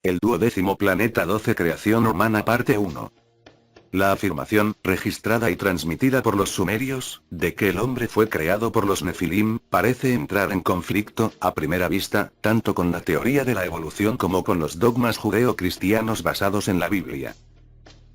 El 12º planeta 12 Creación humana parte 1. La afirmación, registrada y transmitida por los sumerios, de que el hombre fue creado por los Nefilim, parece entrar en conflicto, a primera vista, tanto con la teoría de la evolución como con los dogmas judeo-cristianos basados en la Biblia.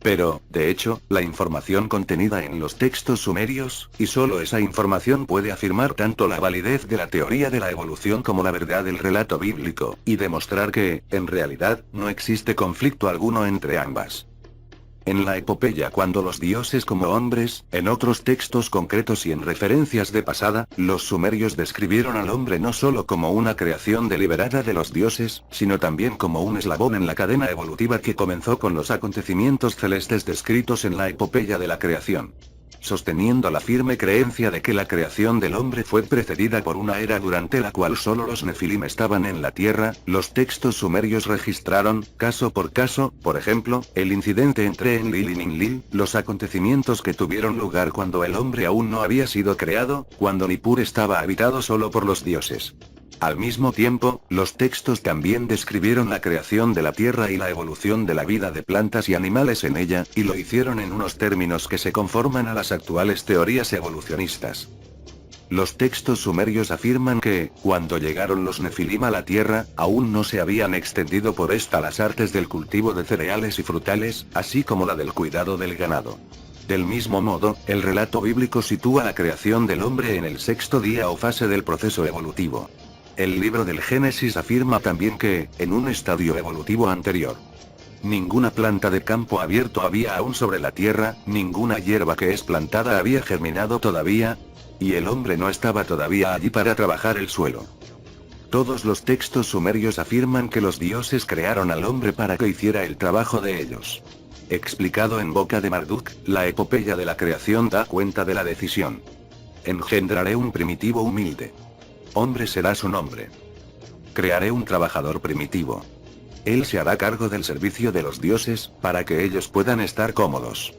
Pero, de hecho, la información contenida en los textos sumerios, y solo esa información puede afirmar tanto la validez de la teoría de la evolución como la verdad del relato bíblico, y demostrar que, en realidad, no existe conflicto alguno entre ambas. En la epopeya cuando los dioses como hombres, en otros textos concretos y en referencias de pasada, los sumerios describieron al hombre no solo como una creación deliberada de los dioses, sino también como un eslabón en la cadena evolutiva que comenzó con los acontecimientos celestes descritos en la epopeya de la creación. Sosteniendo la firme creencia de que la creación del hombre fue precedida por una era durante la cual solo los Nefilim estaban en la tierra, los textos sumerios registraron, caso por caso, por ejemplo, el incidente entre Enlil y Ninlil, los acontecimientos que tuvieron lugar cuando el hombre aún no había sido creado, cuando Nippur estaba habitado solo por los dioses. Al mismo tiempo, los textos también describieron la creación de la tierra y la evolución de la vida de plantas y animales en ella, y lo hicieron en unos términos que se conforman a las actuales teorías evolucionistas. Los textos sumerios afirman que, cuando llegaron los Nefilim a la tierra, aún no se habían extendido por esta las artes del cultivo de cereales y frutales, así como la del cuidado del ganado. Del mismo modo, el relato bíblico sitúa la creación del hombre en el sexto día o fase del proceso evolutivo. El libro del Génesis afirma también que, en un estadio evolutivo anterior, ninguna planta de campo abierto había aún sobre la tierra, ninguna hierba que es plantada había germinado todavía, y el hombre no estaba todavía allí para trabajar el suelo. Todos los textos sumerios afirman que los dioses crearon al hombre para que hiciera el trabajo de ellos. Explicado en boca de Marduk, la epopeya de la creación da cuenta de la decisión. Engendraré un primitivo humilde. Hombre será su nombre. Crearé un trabajador primitivo. Él se hará cargo del servicio de los dioses, para que ellos puedan estar cómodos.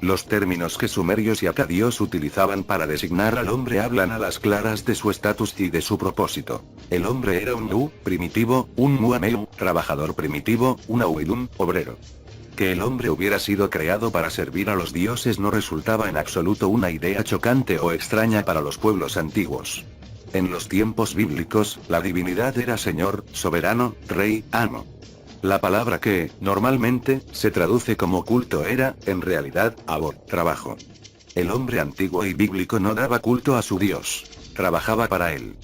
Los términos que sumerios y acadios utilizaban para designar al hombre hablan a las claras de su estatus y de su propósito. El hombre era un Nu, primitivo, un Muameu, trabajador primitivo, un Auidum, obrero. Que el hombre hubiera sido creado para servir a los dioses no resultaba en absoluto una idea chocante o extraña para los pueblos antiguos. En los tiempos bíblicos, la divinidad era señor, soberano, rey, amo. La palabra que, normalmente, se traduce como culto era, en realidad, abor, trabajo. El hombre antiguo y bíblico no daba culto a su Dios. Trabajaba para él.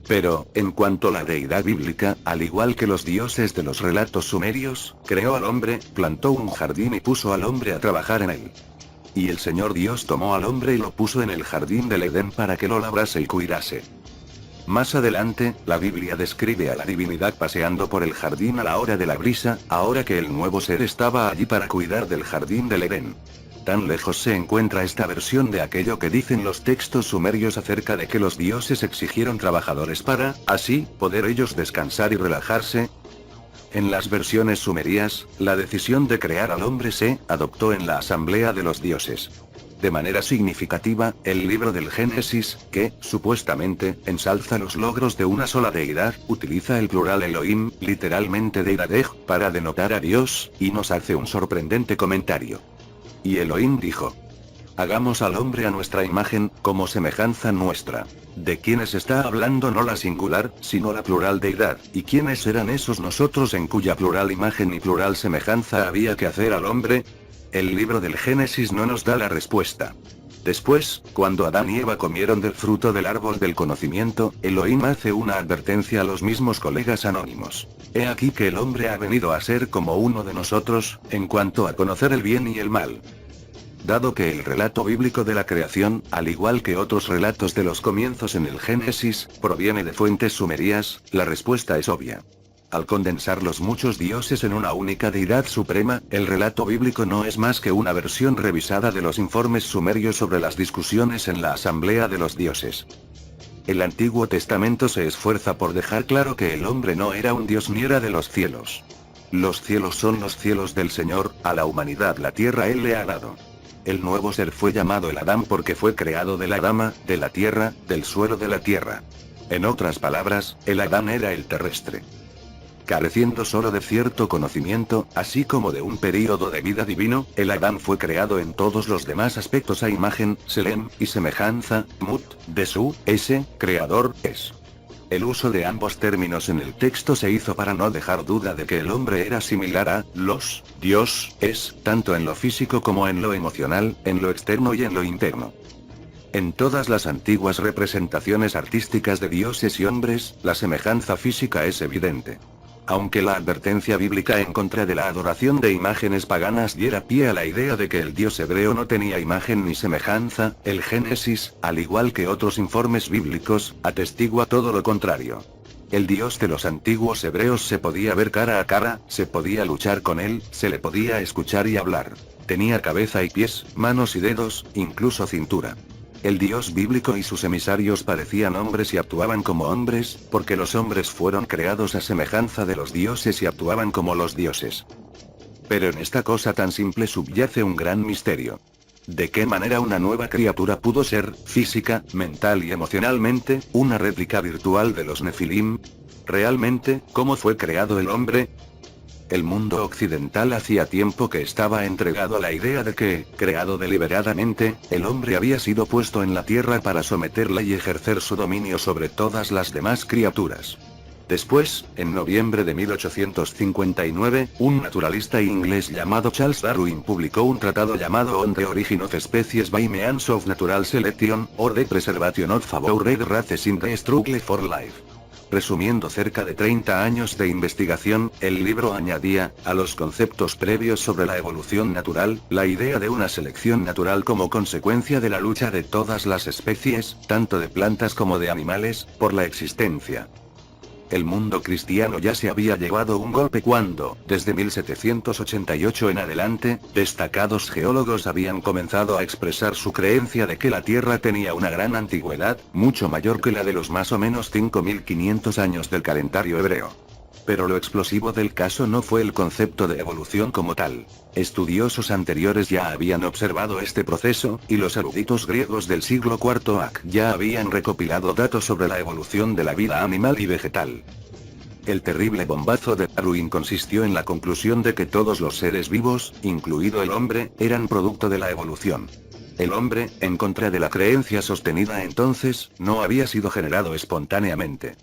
Pero, en cuanto a la deidad bíblica, al igual que los dioses de los relatos sumerios, creó al hombre, plantó un jardín y puso al hombre a trabajar en él. Y el Señor Dios tomó al hombre y lo puso en el jardín del Edén para que lo labrase y cuidase. Más adelante, la Biblia describe a la divinidad paseando por el jardín a la hora de la brisa, ahora que el nuevo ser estaba allí para cuidar del jardín del Edén. Tan lejos se encuentra esta versión de aquello que dicen los textos sumerios acerca de que los dioses exigieron trabajadores para, así, poder ellos descansar y relajarse. En las versiones sumerias, la decisión de crear al hombre se adoptó en la asamblea de los dioses. De manera significativa, el libro del Génesis, que, supuestamente, ensalza los logros de una sola deidad, utiliza el plural Elohim, literalmente Deiradej, para denotar a Dios, y nos hace un sorprendente comentario. Y Elohim dijo: hagamos al hombre a nuestra imagen, como semejanza nuestra. ¿De quiénes está hablando no la singular, sino la plural deidad? ¿Y quiénes eran esos nosotros en cuya plural imagen y plural semejanza había que hacer al hombre? El libro del Génesis no nos da la respuesta. Después, cuando Adán y Eva comieron del fruto del árbol del conocimiento, Elohim hace una advertencia a los mismos colegas anónimos. He aquí que el hombre ha venido a ser como uno de nosotros, en cuanto a conocer el bien y el mal. Dado que el relato bíblico de la creación, al igual que otros relatos de los comienzos en el Génesis, proviene de fuentes sumerias, la respuesta es obvia. Al condensar los muchos dioses en una única deidad suprema, el relato bíblico no es más que una versión revisada de los informes sumerios sobre las discusiones en la asamblea de los dioses. El Antiguo Testamento se esfuerza por dejar claro que el hombre no era un dios ni era de los cielos. Los cielos son los cielos del Señor, a la humanidad la tierra Él le ha dado. El nuevo ser fue llamado el Adán porque fue creado de la Adama, de la tierra, del suelo de la tierra. En otras palabras, el Adán era el terrestre. Careciendo solo de cierto conocimiento, así como de un período de vida divino, el Adán fue creado en todos los demás aspectos a imagen, selem, y semejanza, mut, de su, creador, es. El uso de ambos términos en el texto se hizo para no dejar duda de que el hombre era similar a los Dios, es, tanto en lo físico como en lo emocional, en lo externo y en lo interno. En todas las antiguas representaciones artísticas de dioses y hombres, la semejanza física es evidente. Aunque la advertencia bíblica en contra de la adoración de imágenes paganas diera pie a la idea de que el dios hebreo no tenía imagen ni semejanza, el Génesis, al igual que otros informes bíblicos, atestigua todo lo contrario. El dios de los antiguos hebreos se podía ver cara a cara, se podía luchar con él, se le podía escuchar y hablar. Tenía cabeza y pies, manos y dedos, incluso cintura. El dios bíblico y sus emisarios parecían hombres y actuaban como hombres, porque los hombres fueron creados a semejanza de los dioses y actuaban como los dioses. Pero en esta cosa tan simple subyace un gran misterio. ¿De qué manera una nueva criatura pudo ser, física, mental y emocionalmente, una réplica virtual de los Nefilim? ¿Realmente, cómo fue creado el hombre? El mundo occidental hacía tiempo que estaba entregado a la idea de que, creado deliberadamente, el hombre había sido puesto en la tierra para someterla y ejercer su dominio sobre todas las demás criaturas. Después, en noviembre de 1859, un naturalista inglés llamado Charles Darwin publicó un tratado llamado On the Origin of Species by Means of Natural Selection, or the Preservation of Favored Races in the Struggle for Life. Resumiendo cerca de 30 años de investigación, el libro añadía, a los conceptos previos sobre la evolución natural, la idea de una selección natural como consecuencia de la lucha de todas las especies, tanto de plantas como de animales, por la existencia. El mundo cristiano ya se había llevado un golpe cuando, desde 1788 en adelante, destacados geólogos habían comenzado a expresar su creencia de que la Tierra tenía una gran antigüedad, mucho mayor que la de los más o menos 5500 años del calendario hebreo. Pero lo explosivo del caso no fue el concepto de evolución como tal. Estudiosos anteriores ya habían observado este proceso, y los eruditos griegos del siglo IV AC ya habían recopilado datos sobre la evolución de la vida animal y vegetal. El terrible bombazo de Darwin consistió en la conclusión de que todos los seres vivos, incluido el hombre, eran producto de la evolución. El hombre, en contra de la creencia sostenida entonces, no había sido generado espontáneamente.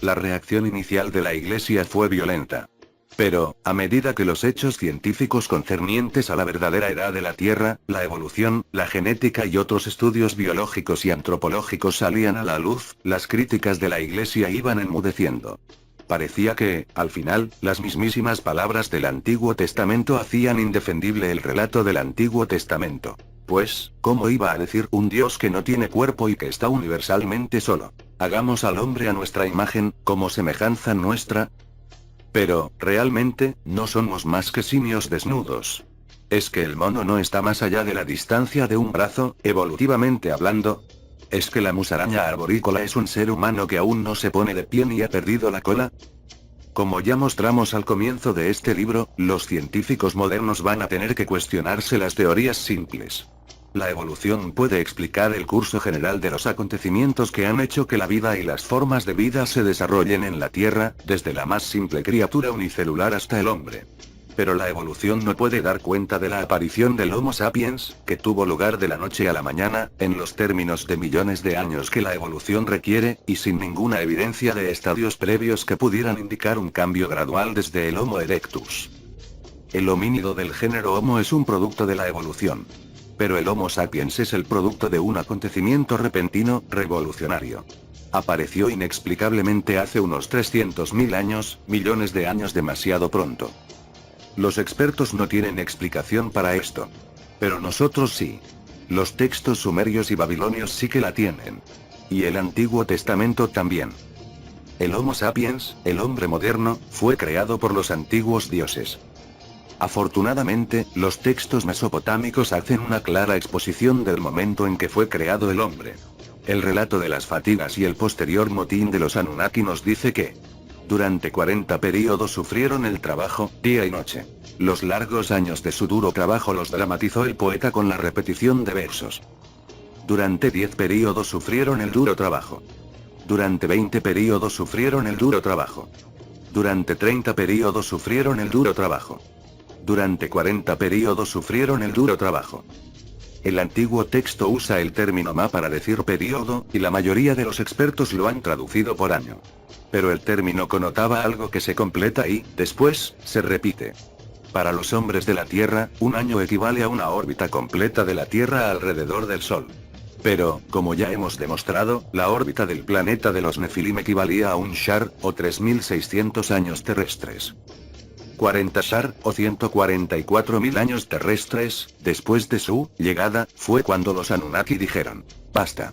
La reacción inicial de la Iglesia fue violenta. Pero, a medida que los hechos científicos concernientes a la verdadera edad de la Tierra, la evolución, la genética y otros estudios biológicos y antropológicos salían a la luz, las críticas de la Iglesia iban enmudeciendo. Parecía que, al final, las mismísimas palabras del Antiguo Testamento hacían indefendible el relato del Antiguo Testamento. Pues, ¿cómo iba a decir un Dios que no tiene cuerpo y que está universalmente solo? Hagamos al hombre a nuestra imagen, como semejanza nuestra. Pero, realmente, no somos más que simios desnudos. ¿Es que el mono no está más allá de la distancia de un brazo, evolutivamente hablando? ¿Es que la musaraña arborícola es un ser humano que aún no se pone de pie ni ha perdido la cola? Como ya mostramos al comienzo de este libro, los científicos modernos van a tener que cuestionarse las teorías simples. La evolución puede explicar el curso general de los acontecimientos que han hecho que la vida y las formas de vida se desarrollen en la Tierra, desde la más simple criatura unicelular hasta el hombre. Pero la evolución no puede dar cuenta de la aparición del Homo sapiens, que tuvo lugar de la noche a la mañana, en los términos de millones de años que la evolución requiere, y sin ninguna evidencia de estadios previos que pudieran indicar un cambio gradual desde el Homo erectus. El homínido del género Homo es un producto de la evolución. Pero el Homo sapiens es el producto de un acontecimiento repentino, revolucionario. Apareció inexplicablemente hace unos 300.000 años, millones de años demasiado pronto. Los expertos no tienen explicación para esto. Pero nosotros sí. Los textos sumerios y babilonios sí que la tienen. Y el Antiguo Testamento también. El Homo sapiens, el hombre moderno, fue creado por los antiguos dioses. Afortunadamente, los textos mesopotámicos hacen una clara exposición del momento en que fue creado el hombre. El relato de las fatigas y el posterior motín de los Anunnaki nos dice que durante 40 períodos sufrieron el trabajo, día y noche. Los largos años de su duro trabajo los dramatizó el poeta con la repetición de versos. Durante 10 períodos sufrieron el duro trabajo. Durante 20 períodos sufrieron el duro trabajo. Durante 30 periodos sufrieron el duro trabajo. Durante 40 periodos sufrieron el duro trabajo. El antiguo texto usa el término ma para decir periodo, y la mayoría de los expertos lo han traducido por año. Pero el término connotaba algo que se completa y, después, se repite. Para los hombres de la Tierra, un año equivale a una órbita completa de la Tierra alrededor del Sol. Pero, como ya hemos demostrado, la órbita del planeta de los Nefilim equivalía a un shar, o 3600 años terrestres. 40 shar, o 144.000 años terrestres, después de su llegada, fue cuando los Anunnaki dijeron: basta.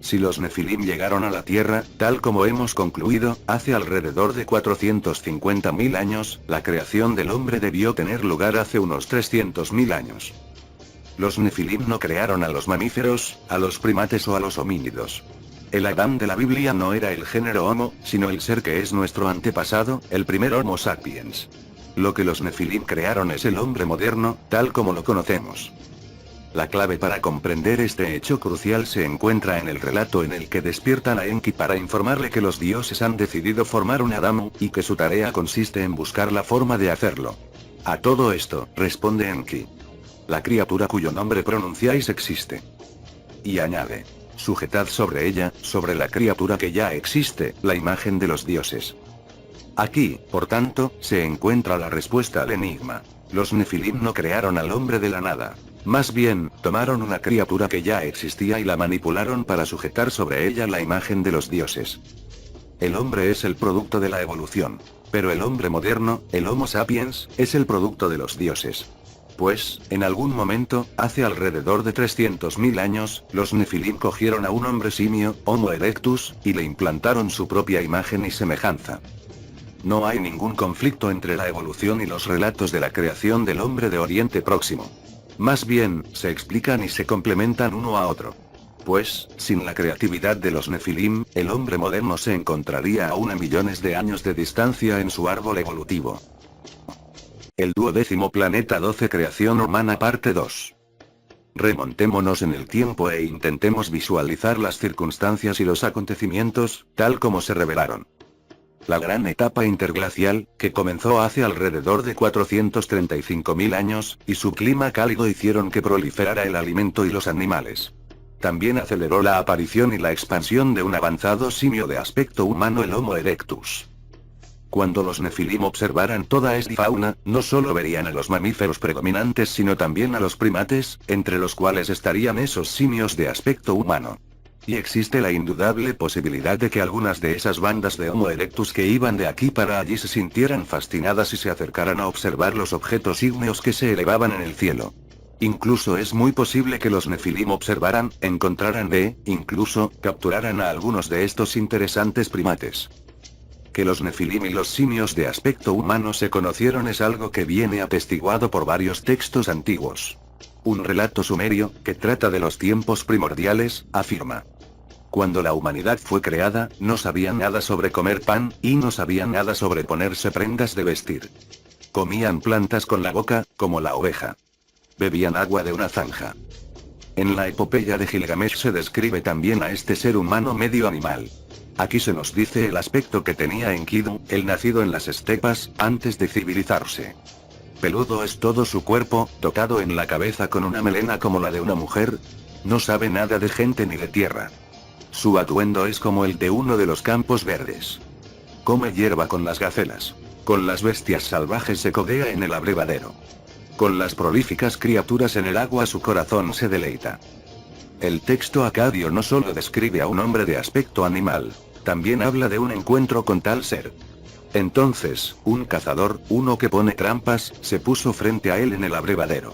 Si los Nefilim llegaron a la Tierra, tal como hemos concluido, hace alrededor de 450.000 años, la creación del hombre debió tener lugar hace unos 300.000 años. Los Nefilim no crearon a los mamíferos, a los primates o a los homínidos. El Adán de la Biblia no era el género Homo, sino el ser que es nuestro antepasado, el primer Homo sapiens. Lo que los Nefilim crearon es el hombre moderno, tal como lo conocemos. La clave para comprender este hecho crucial se encuentra en el relato en el que despiertan a Enki para informarle que los dioses han decidido formar un Adamu, y que su tarea consiste en buscar la forma de hacerlo. A todo esto, responde Enki: la criatura cuyo nombre pronunciáis existe. Y añade: sujetad sobre ella, sobre la criatura que ya existe, la imagen de los dioses. Aquí, por tanto, se encuentra la respuesta al enigma. Los Nefilim no crearon al hombre de la nada. Más bien, tomaron una criatura que ya existía y la manipularon para sujetar sobre ella la imagen de los dioses. El hombre es el producto de la evolución. Pero el hombre moderno, el Homo sapiens, es el producto de los dioses. Pues, en algún momento, hace alrededor de 300.000 años, los Nefilim cogieron a un hombre simio, Homo erectus, y le implantaron su propia imagen y semejanza. No hay ningún conflicto entre la evolución y los relatos de la creación del hombre de Oriente Próximo. Más bien, se explican y se complementan uno a otro. Pues, sin la creatividad de los Nefilim, el hombre moderno se encontraría aún a millones de años de distancia en su árbol evolutivo. El 12º planeta 12 Creación humana parte 2. Remontémonos en el tiempo e intentemos visualizar las circunstancias y los acontecimientos, tal como se revelaron. La gran etapa interglacial, que comenzó hace alrededor de 435.000 años, y su clima cálido hicieron que proliferara el alimento y los animales. También aceleró la aparición y la expansión de un avanzado simio de aspecto humano, el Homo erectus. Cuando los Nefilim observaran toda esta fauna, no solo verían a los mamíferos predominantes sino también a los primates, entre los cuales estarían esos simios de aspecto humano. Y existe la indudable posibilidad de que algunas de esas bandas de Homo erectus que iban de aquí para allí se sintieran fascinadas y se acercaran a observar los objetos ígneos que se elevaban en el cielo. Incluso es muy posible que los Nefilim observaran, encontraran incluso, capturaran a algunos de estos interesantes primates. Que los Nefilim y los simios de aspecto humano se conocieron es algo que viene atestiguado por varios textos antiguos. Un relato sumerio, que trata de los tiempos primordiales, afirma: cuando la humanidad fue creada, no sabían nada sobre comer pan, y no sabían nada sobre ponerse prendas de vestir. Comían plantas con la boca, como la oveja. Bebían agua de una zanja. En la epopeya de Gilgamesh se describe también a este ser humano medio animal. Aquí se nos dice el aspecto que tenía Enkidu, el nacido en las estepas, antes de civilizarse. Peludo es todo su cuerpo, tocado en la cabeza con una melena como la de una mujer. No sabe nada de gente ni de tierra. Su atuendo es como el de uno de los campos verdes. Come hierba con las gacelas. Con las bestias salvajes se codea en el abrevadero. Con las prolíficas criaturas en el agua su corazón se deleita. El texto acadio no solo describe a un hombre de aspecto animal, también habla de un encuentro con tal ser. Entonces, un cazador, uno que pone trampas, se puso frente a él en el abrevadero.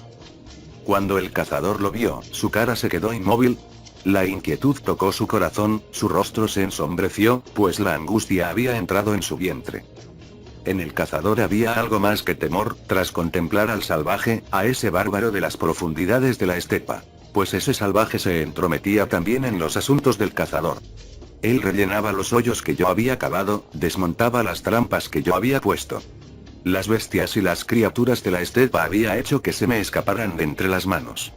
Cuando el cazador lo vio, su cara se quedó inmóvil. La inquietud tocó su corazón, su rostro se ensombreció, pues la angustia había entrado en su vientre. En el cazador había algo más que temor, tras contemplar al salvaje, a ese bárbaro de las profundidades de la estepa. Pues ese salvaje se entrometía también en los asuntos del cazador. Él rellenaba los hoyos que yo había cavado, desmontaba las trampas que yo había puesto. Las bestias y las criaturas de la estepa había hecho que se me escaparan de entre las manos.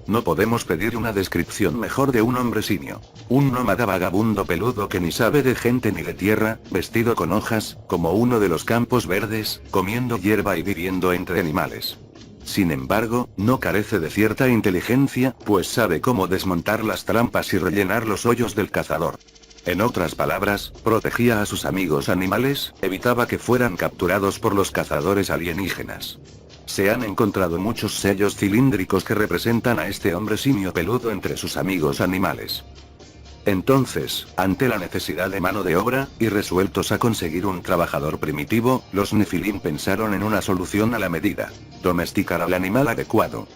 No podemos pedir una descripción mejor de un hombre simio. Un nómada vagabundo peludo que ni sabe de gente ni de tierra, vestido con hojas, como uno de los campos verdes, comiendo hierba y viviendo entre animales. Sin embargo, no carece de cierta inteligencia, pues sabe cómo desmontar las trampas y rellenar los hoyos del cazador. En otras palabras, protegía a sus amigos animales, evitaba que fueran capturados por los cazadores alienígenas. Se han encontrado muchos sellos cilíndricos que representan a este hombre simio peludo entre sus amigos animales. Entonces, ante la necesidad de mano de obra, y resueltos a conseguir un trabajador primitivo, los Nefilim pensaron en una solución a la medida: domesticar al animal adecuado.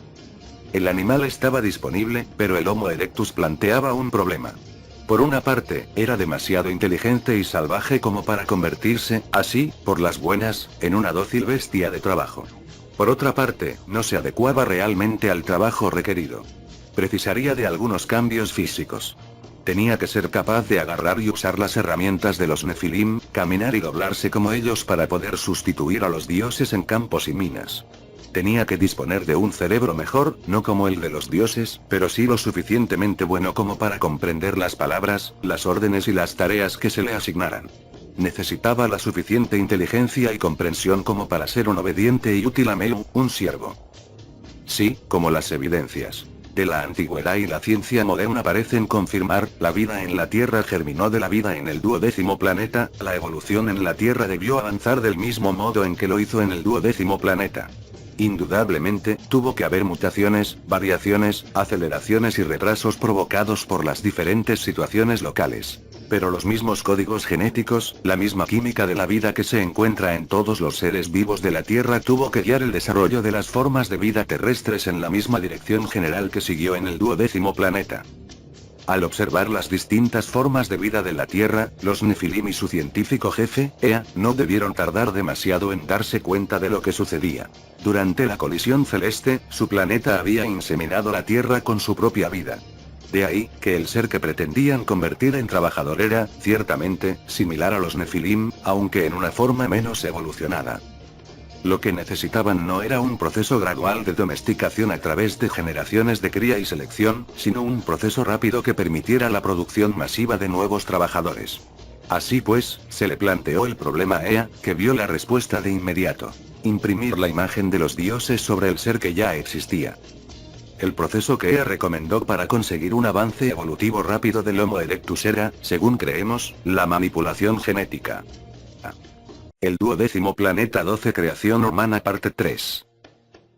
El animal estaba disponible, pero el Homo erectus planteaba un problema. Por una parte, era demasiado inteligente y salvaje como para convertirse, así, por las buenas, en una dócil bestia de trabajo. Por otra parte, no se adecuaba realmente al trabajo requerido. Precisaría de algunos cambios físicos. Tenía que ser capaz de agarrar y usar las herramientas de los Nefilim, caminar y doblarse como ellos para poder sustituir a los dioses en campos y minas. Tenía que disponer de un cerebro mejor, no como el de los dioses, pero sí lo suficientemente bueno como para comprender las palabras, las órdenes y las tareas que se le asignaran. Necesitaba la suficiente inteligencia y comprensión como para ser un obediente y útil Amelu, un siervo. Sí, como las evidencias de la antigüedad y la ciencia moderna parecen confirmar, la vida en la Tierra germinó de la vida en el 12º planeta, la evolución en la Tierra debió avanzar del mismo modo en que lo hizo en el 12º planeta. Indudablemente, tuvo que haber mutaciones, variaciones, aceleraciones y retrasos provocados por las diferentes situaciones locales. Pero los mismos códigos genéticos, la misma química de la vida que se encuentra en todos los seres vivos de la Tierra tuvo que guiar el desarrollo de las formas de vida terrestres en la misma dirección general que siguió en el 12º planeta. Al observar las distintas formas de vida de la Tierra, los Nefilim y su científico jefe, Ea, no debieron tardar demasiado en darse cuenta de lo que sucedía. Durante la colisión celeste, su planeta había inseminado la Tierra con su propia vida. De ahí, que el ser que pretendían convertir en trabajador era, ciertamente, similar a los Nefilim, aunque en una forma menos evolucionada. Lo que necesitaban no era un proceso gradual de domesticación a través de generaciones de cría y selección, sino un proceso rápido que permitiera la producción masiva de nuevos trabajadores. Así pues, se le planteó el problema a Ea, que vio la respuesta de inmediato: imprimir la imagen de los dioses sobre el ser que ya existía. El proceso que Ea recomendó para conseguir un avance evolutivo rápido del Homo erectus era, según creemos, la manipulación genética. El 12º planeta 12 Creación humana parte 3.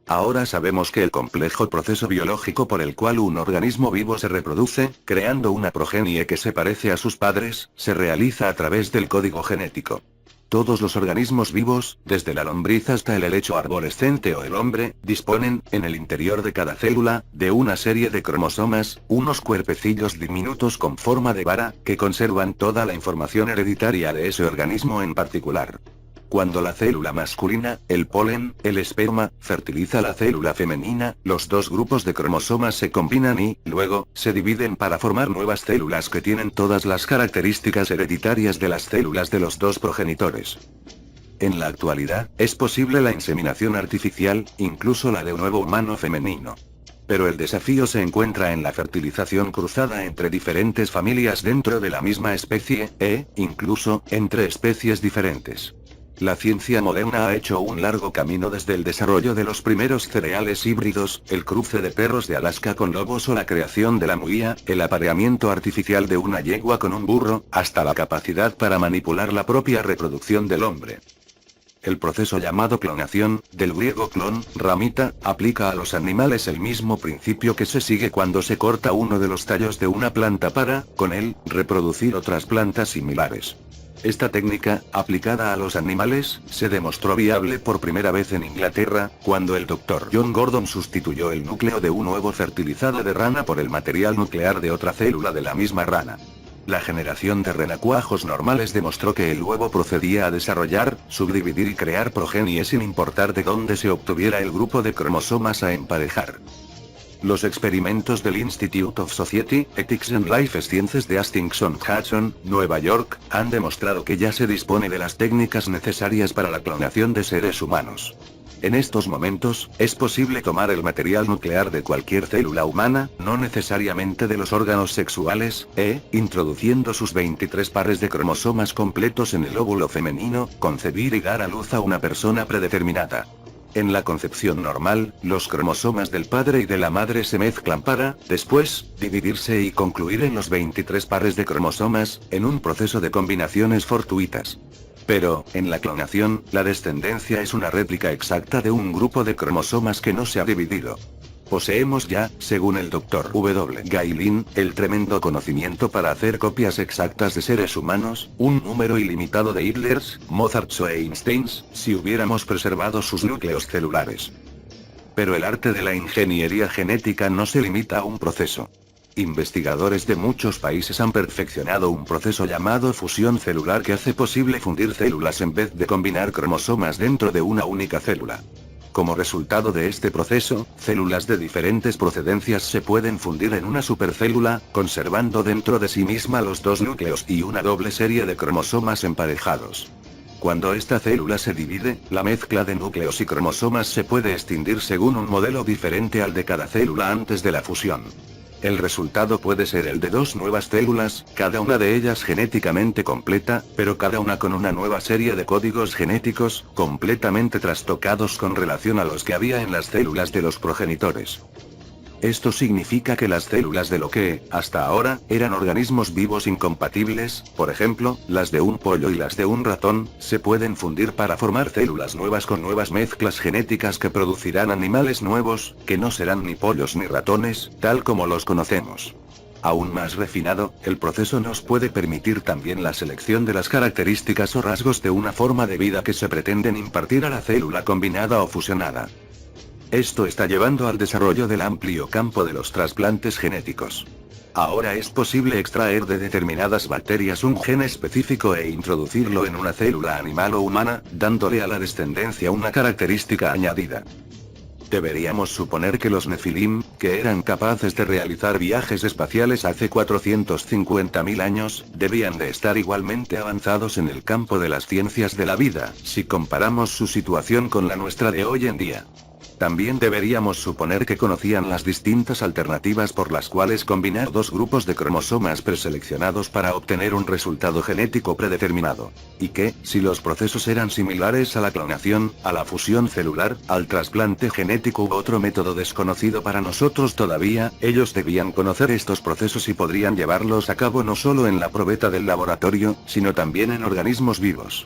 Ahora sabemos que el complejo proceso biológico por el cual un organismo vivo se reproduce, creando una progenie que se parece a sus padres, se realiza a través del código genético. Todos los organismos vivos, desde la lombriz hasta el helecho arborescente o el hombre, disponen, en el interior de cada célula, de una serie de cromosomas, unos cuerpecillos diminutos con forma de vara, que conservan toda la información hereditaria de ese organismo en particular. Cuando la célula masculina, el polen, el esperma, fertiliza la célula femenina, los dos grupos de cromosomas se combinan y, luego, se dividen para formar nuevas células que tienen todas las características hereditarias de las células de los dos progenitores. En la actualidad, es posible la inseminación artificial, incluso la de un nuevo humano femenino. Pero el desafío se encuentra en la fertilización cruzada entre diferentes familias dentro de la misma especie, incluso, entre especies diferentes. La ciencia moderna ha hecho un largo camino desde el desarrollo de los primeros cereales híbridos, el cruce de perros de Alaska con lobos o la creación de la muía, el apareamiento artificial de una yegua con un burro, hasta la capacidad para manipular la propia reproducción del hombre. El proceso llamado clonación, del griego clon, ramita, aplica a los animales el mismo principio que se sigue cuando se corta uno de los tallos de una planta para, con él, reproducir otras plantas similares. Esta técnica, aplicada a los animales, se demostró viable por primera vez en Inglaterra, cuando el Dr. John Gordon sustituyó el núcleo de un huevo fertilizado de rana por el material nuclear de otra célula de la misma rana. La generación de renacuajos normales demostró que el huevo procedía a desarrollar, subdividir y crear progenie sin importar de dónde se obtuviera el grupo de cromosomas a emparejar. Los experimentos del Institute of Society, Ethics and Life Sciences de Hastings-on-Hudson, Nueva York, han demostrado que ya se dispone de las técnicas necesarias para la clonación de seres humanos. En estos momentos, es posible tomar el material nuclear de cualquier célula humana, no necesariamente de los órganos sexuales, introduciendo sus 23 pares de cromosomas completos en el óvulo femenino, concebir y dar a luz a una persona predeterminada. En la concepción normal, los cromosomas del padre y de la madre se mezclan para, después, dividirse y concluir en los 23 pares de cromosomas, en un proceso de combinaciones fortuitas. Pero, en la clonación, la descendencia es una réplica exacta de un grupo de cromosomas que no se ha dividido. Poseemos ya, según el Dr. W. Gailin, el tremendo conocimiento para hacer copias exactas de seres humanos, un número ilimitado de Hitlers, Mozarts o Einsteins, si hubiéramos preservado sus núcleos celulares. Pero el arte de la ingeniería genética no se limita a un proceso. Investigadores de muchos países han perfeccionado un proceso llamado fusión celular que hace posible fundir células en vez de combinar cromosomas dentro de una única célula. Como resultado de este proceso, células de diferentes procedencias se pueden fundir en una supercélula, conservando dentro de sí misma los dos núcleos y una doble serie de cromosomas emparejados. Cuando esta célula se divide, la mezcla de núcleos y cromosomas se puede extinguir según un modelo diferente al de cada célula antes de la fusión. El resultado puede ser el de dos nuevas células, cada una de ellas genéticamente completa, pero cada una con una nueva serie de códigos genéticos, completamente trastocados con relación a los que había en las células de los progenitores. Esto significa que las células de lo que, hasta ahora, eran organismos vivos incompatibles, por ejemplo, las de un pollo y las de un ratón, se pueden fundir para formar células nuevas con nuevas mezclas genéticas que producirán animales nuevos, que no serán ni pollos ni ratones, tal como los conocemos. Aún más refinado, el proceso nos puede permitir también la selección de las características o rasgos de una forma de vida que se pretenden impartir a la célula combinada o fusionada. Esto está llevando al desarrollo del amplio campo de los trasplantes genéticos. Ahora es posible extraer de determinadas bacterias un gen específico e introducirlo en una célula animal o humana, dándole a la descendencia una característica añadida. Deberíamos suponer que los Nefilim, que eran capaces de realizar viajes espaciales hace 450.000 años, debían de estar igualmente avanzados en el campo de las ciencias de la vida, si comparamos su situación con la nuestra de hoy en día. También deberíamos suponer que conocían las distintas alternativas por las cuales combinar dos grupos de cromosomas preseleccionados para obtener un resultado genético predeterminado. Y que, si los procesos eran similares a la clonación, a la fusión celular, al trasplante genético u otro método desconocido para nosotros todavía, ellos debían conocer estos procesos y podrían llevarlos a cabo no solo en la probeta del laboratorio, sino también en organismos vivos.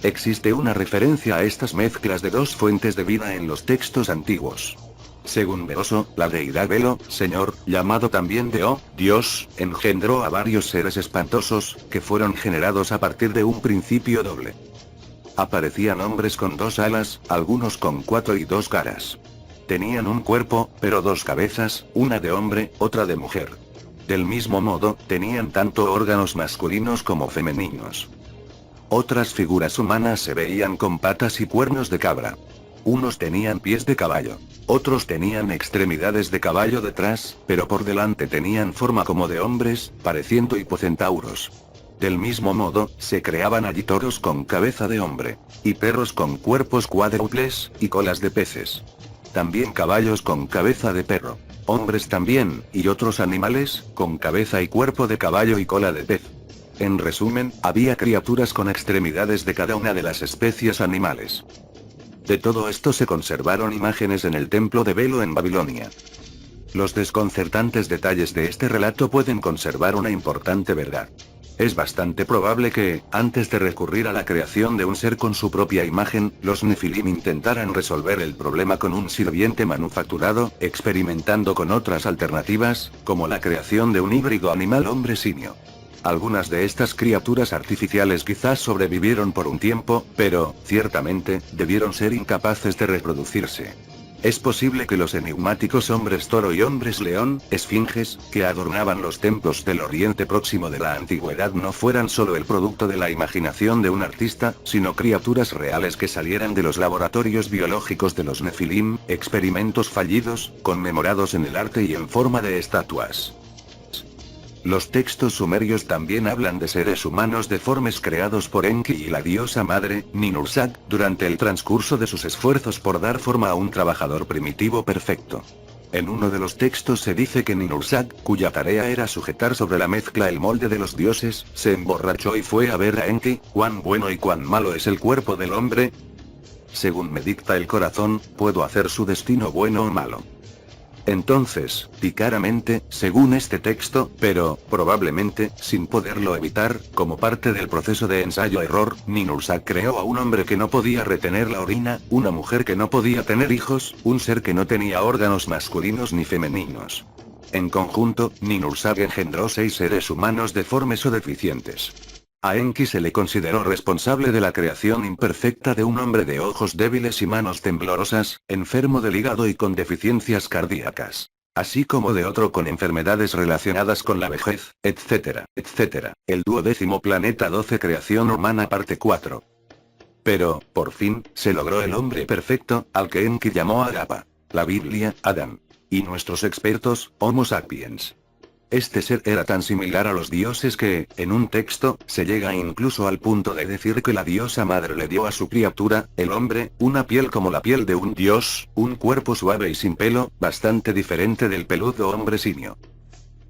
Existe una referencia a estas mezclas de dos fuentes de vida en los textos antiguos. Según Beoso, la deidad Belo, señor, llamado también Deo, Dios, engendró a varios seres espantosos, que fueron generados a partir de un principio doble. Aparecían hombres con dos alas, algunos con 4 y 2 caras. Tenían un cuerpo, pero dos cabezas, una de hombre, otra de mujer. Del mismo modo, tenían tanto órganos masculinos como femeninos. Otras figuras humanas se veían con patas y cuernos de cabra. Unos tenían pies de caballo. Otros tenían extremidades de caballo detrás, pero por delante tenían forma como de hombres, pareciendo hipocentauros. Del mismo modo, se creaban allí toros con cabeza de hombre, y perros con cuerpos cuádruples, y colas de peces. También caballos con cabeza de perro. Hombres también, y otros animales, con cabeza y cuerpo de caballo y cola de pez. En resumen, había criaturas con extremidades de cada una de las especies animales. De todo esto se conservaron imágenes en el templo de Belo en Babilonia. Los desconcertantes detalles de este relato pueden conservar una importante verdad. Es bastante probable que, antes de recurrir a la creación de un ser con su propia imagen, los Nefilim intentaran resolver el problema con un sirviente manufacturado, experimentando con otras alternativas, como la creación de un híbrido animal hombre-simio. Algunas de estas criaturas artificiales quizás sobrevivieron por un tiempo, pero, ciertamente, debieron ser incapaces de reproducirse. Es posible que los enigmáticos hombres toro y hombres león, esfinges, que adornaban los templos del Oriente Próximo de la antigüedad no fueran solo el producto de la imaginación de un artista, sino criaturas reales que salieran de los laboratorios biológicos de los Nefilim, experimentos fallidos, conmemorados en el arte y en forma de estatuas. Los textos sumerios también hablan de seres humanos deformes creados por Enki y la diosa madre, Ninursak, durante el transcurso de sus esfuerzos por dar forma a un trabajador primitivo perfecto. En uno de los textos se dice que Ninursak, cuya tarea era sujetar sobre la mezcla el molde de los dioses, se emborrachó y fue a ver a Enki. ¿Cuán bueno y cuán malo es el cuerpo del hombre? Según me dicta el corazón, puedo hacer su destino bueno o malo. Entonces, pícaramente, según este texto, pero, probablemente, sin poderlo evitar, como parte del proceso de ensayo-error, Ninursak creó a un hombre que no podía retener la orina, una mujer que no podía tener hijos, un ser que no tenía órganos masculinos ni femeninos. En conjunto, Ninursak engendró 6 seres humanos deformes o deficientes. A Enki se le consideró responsable de la creación imperfecta de un hombre de ojos débiles y manos temblorosas, enfermo del hígado y con deficiencias cardíacas. Así como de otro con enfermedades relacionadas con la vejez, etcétera, etcétera. El 12º planeta 12 creación humana parte 4. Pero, por fin, se logró el hombre perfecto, al que Enki llamó Agapa. La Biblia, Adán. Y nuestros expertos, Homo sapiens. Este ser era tan similar a los dioses que, en un texto, se llega incluso al punto de decir que la diosa madre le dio a su criatura, el hombre, una piel como la piel de un dios, un cuerpo suave y sin pelo, bastante diferente del peludo hombre simio.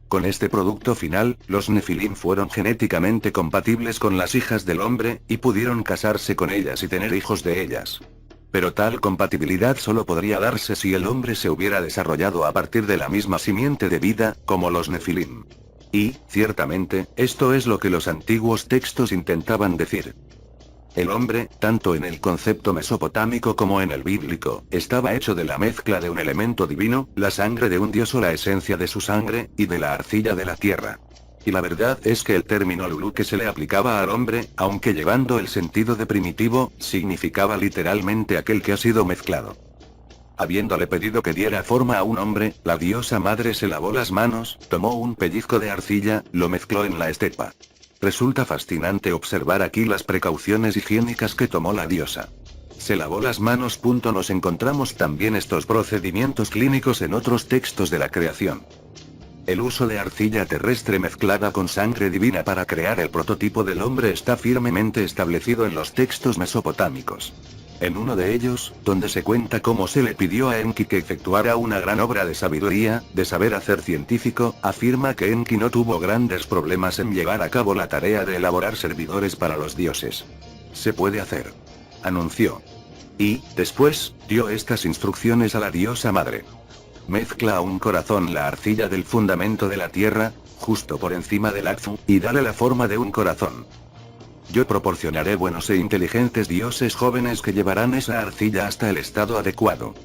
Con este producto final, los Nefilim fueron genéticamente compatibles con las hijas del hombre, y pudieron casarse con ellas y tener hijos de ellas. Pero tal compatibilidad solo podría darse si el hombre se hubiera desarrollado a partir de la misma simiente de vida, como los Nefilim. Y, ciertamente, esto es lo que los antiguos textos intentaban decir. El hombre, tanto en el concepto mesopotámico como en el bíblico, estaba hecho de la mezcla de un elemento divino, la sangre de un dios o la esencia de su sangre, y de la arcilla de la tierra. Y la verdad es que el término Lulu que se le aplicaba al hombre, aunque llevando el sentido de primitivo, significaba literalmente aquel que ha sido mezclado. Habiéndole pedido que diera forma a un hombre, la diosa madre se lavó las manos, tomó un pellizco de arcilla, lo mezcló en la estepa. Resulta fascinante observar aquí las precauciones higiénicas que tomó la diosa. Se lavó las manos. Nos encontramos también estos procedimientos clínicos en otros textos de la creación. El uso de arcilla terrestre mezclada con sangre divina para crear el prototipo del hombre está firmemente establecido en los textos mesopotámicos. En uno de ellos, donde se cuenta cómo se le pidió a Enki que efectuara una gran obra de sabiduría, de saber hacer científico, afirma que Enki no tuvo grandes problemas en llevar a cabo la tarea de elaborar servidores para los dioses. Se puede hacer, anunció. Y, después, dio estas instrucciones a la diosa madre. Mezcla a un corazón la arcilla del fundamento de la tierra, justo por encima del Akfu, y dale la forma de un corazón. Yo proporcionaré buenos e inteligentes dioses jóvenes que llevarán esa arcilla hasta el estado adecuado.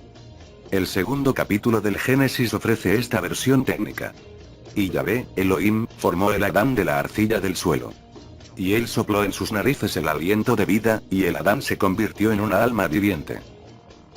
El segundo capítulo del Génesis ofrece esta versión técnica. Y Yahvé, Elohim, formó el Adán de la arcilla del suelo. Y él sopló en sus narices el aliento de vida, y el Adán se convirtió en una alma viviente.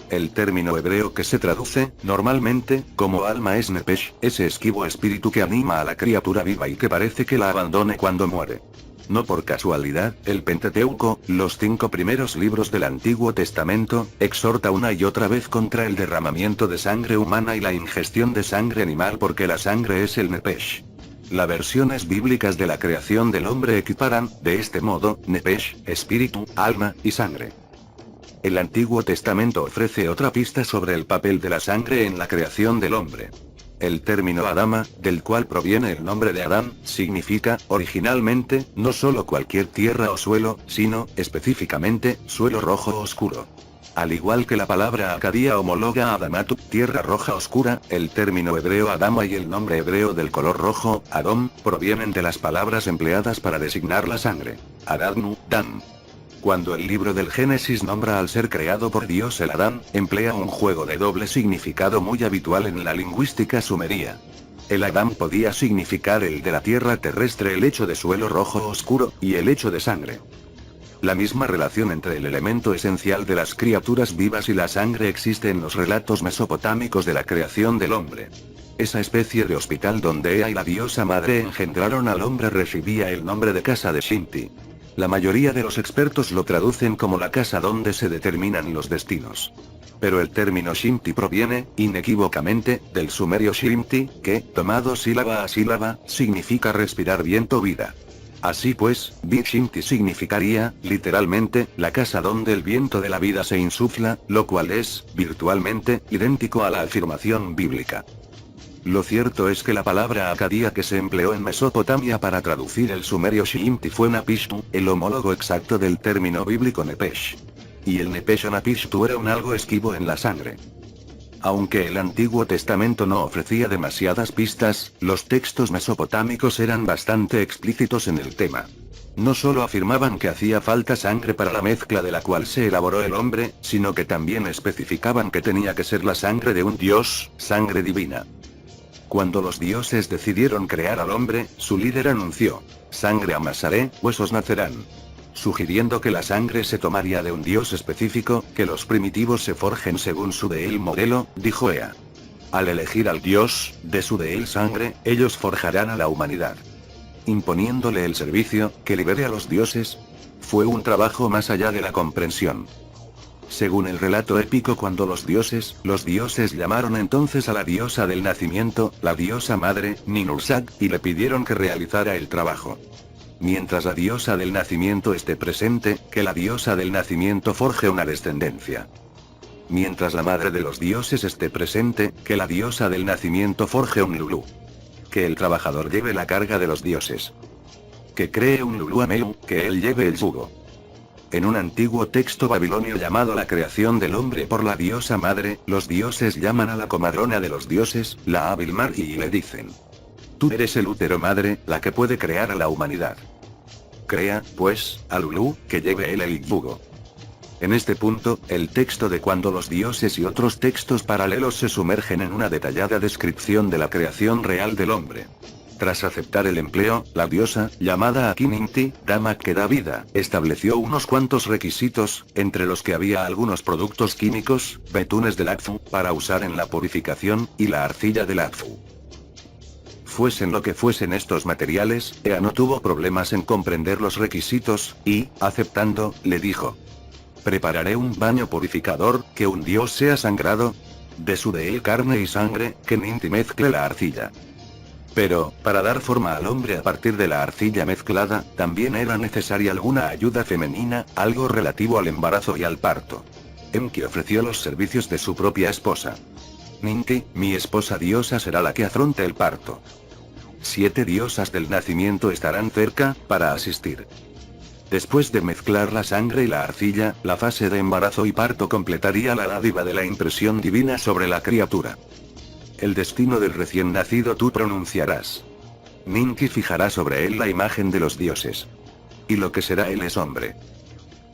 El término hebreo que se traduce, normalmente, como alma es Nepesh, ese esquivo espíritu que anima a la criatura viva y que parece que la abandone cuando muere. No por casualidad, el Pentateuco, los 5 primeros libros del Antiguo Testamento, exhorta una y otra vez contra el derramamiento de sangre humana y la ingestión de sangre animal porque la sangre es el Nepesh. Las versiones bíblicas de la creación del hombre equiparan, de este modo, Nepesh, espíritu, alma, y sangre. El Antiguo Testamento ofrece otra pista sobre el papel de la sangre en la creación del hombre. El término Adama, del cual proviene el nombre de Adán, significa, originalmente, no solo cualquier tierra o suelo, sino, específicamente, suelo rojo oscuro. Al igual que la palabra acadía homologa a Adamatu, tierra roja oscura, el término hebreo Adama y el nombre hebreo del color rojo, Adom, provienen de las palabras empleadas para designar la sangre. Adadnu, Dan. Cuando el libro del Génesis nombra al ser creado por Dios el Adán, emplea un juego de doble significado muy habitual en la lingüística sumeria. El Adán podía significar el de la tierra terrestre, el hecho de suelo rojo oscuro, y el hecho de sangre. La misma relación entre el elemento esencial de las criaturas vivas y la sangre existe en los relatos mesopotámicos de la creación del hombre. Esa especie de hospital donde Ea y la diosa madre engendraron al hombre recibía el nombre de casa de Shinti. La mayoría de los expertos lo traducen como la casa donde se determinan los destinos. Pero el término Shinti proviene, inequívocamente, del sumerio Shinti, que, tomado sílaba a sílaba, significa respirar viento vida. Así pues, Shinti significaría, literalmente, la casa donde el viento de la vida se insufla, lo cual es, virtualmente, idéntico a la afirmación bíblica. Lo cierto es que la palabra Acadia que se empleó en Mesopotamia para traducir el sumerio Shinti fue Napishtu, el homólogo exacto del término bíblico Nepesh. Y el Nepesh o Napishtu era un algo esquivo en la sangre. Aunque el Antiguo Testamento no ofrecía demasiadas pistas, los textos mesopotámicos eran bastante explícitos en el tema. No solo afirmaban que hacía falta sangre para la mezcla de la cual se elaboró el hombre, sino que también especificaban que tenía que ser la sangre de un dios, sangre divina. Cuando los dioses decidieron crear al hombre, su líder anunció: sangre amasaré, huesos nacerán. Sugiriendo que la sangre se tomaría de un dios específico, que los primitivos se forjen según su Deel modelo, dijo Ea. Al elegir al dios, de su Deel sangre, ellos forjarán a la humanidad. Imponiéndole el servicio, que libere a los dioses. Fue un trabajo más allá de la comprensión. Según el relato épico, cuando los dioses llamaron entonces a la diosa del nacimiento, la diosa madre, Ninursak, y le pidieron que realizara el trabajo. Mientras la diosa del nacimiento esté presente, que la diosa del nacimiento forje una descendencia. Mientras la madre de los dioses esté presente, que la diosa del nacimiento forje un Lulu. Que el trabajador lleve la carga de los dioses. Que cree un Lulu Ameu, que él lleve el yugo. En un antiguo texto babilonio llamado La creación del hombre por la diosa madre, los dioses llaman a la comadrona de los dioses, la Abilmar, y le dicen: tú eres el útero madre, la que puede crear a la humanidad. Crea, pues, a Lulú, que lleve él el yugo. En este punto, el texto de cuando los dioses y otros textos paralelos se sumergen en una detallada descripción de la creación real del hombre. Tras aceptar el empleo, la diosa, llamada Akininti, dama que da vida, estableció unos cuantos requisitos, entre los que había algunos productos químicos, betunes del Adfu, para usar en la purificación, y la arcilla del Adfu. Fuesen lo que fuesen estos materiales, Ea no tuvo problemas en comprender los requisitos, y, aceptando, le dijo: prepararé un baño purificador, que un dios sea sangrado, de su de él carne y sangre, que Ninti mezcle la arcilla. Pero, para dar forma al hombre a partir de la arcilla mezclada, también era necesaria alguna ayuda femenina, algo relativo al embarazo y al parto. Enki ofreció los servicios de su propia esposa. Ninti, mi esposa diosa, será la que afronte el parto. 7 diosas del nacimiento estarán cerca, para asistir. Después de mezclar la sangre y la arcilla, la fase de embarazo y parto completaría la dádiva de la impresión divina sobre la criatura. El destino del recién nacido tú pronunciarás. Ninki fijará sobre él la imagen de los dioses. Y lo que será él es hombre.